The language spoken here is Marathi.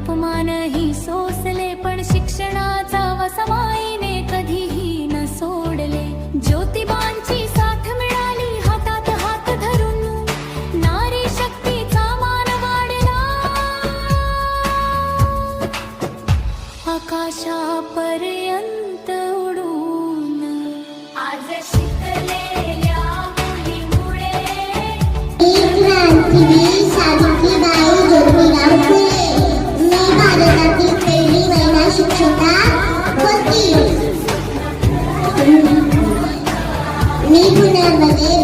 अपमानही सोसले, पण शिक्षणाचा वसमाईने कधीही न सोडले. ज्योतिबांची साथ मिळाली हातात हात धरून, नारी शक्तीचा मान वाढला. आकाशापर्यंत उडून आज शिकलेल्या मुलीमुळे क्रांतीवीर सावित्रीबाई ज्योतिराव फुले मी भारतातील पहिली महिला शिक्षिका होती. मी पुण्यामध्ये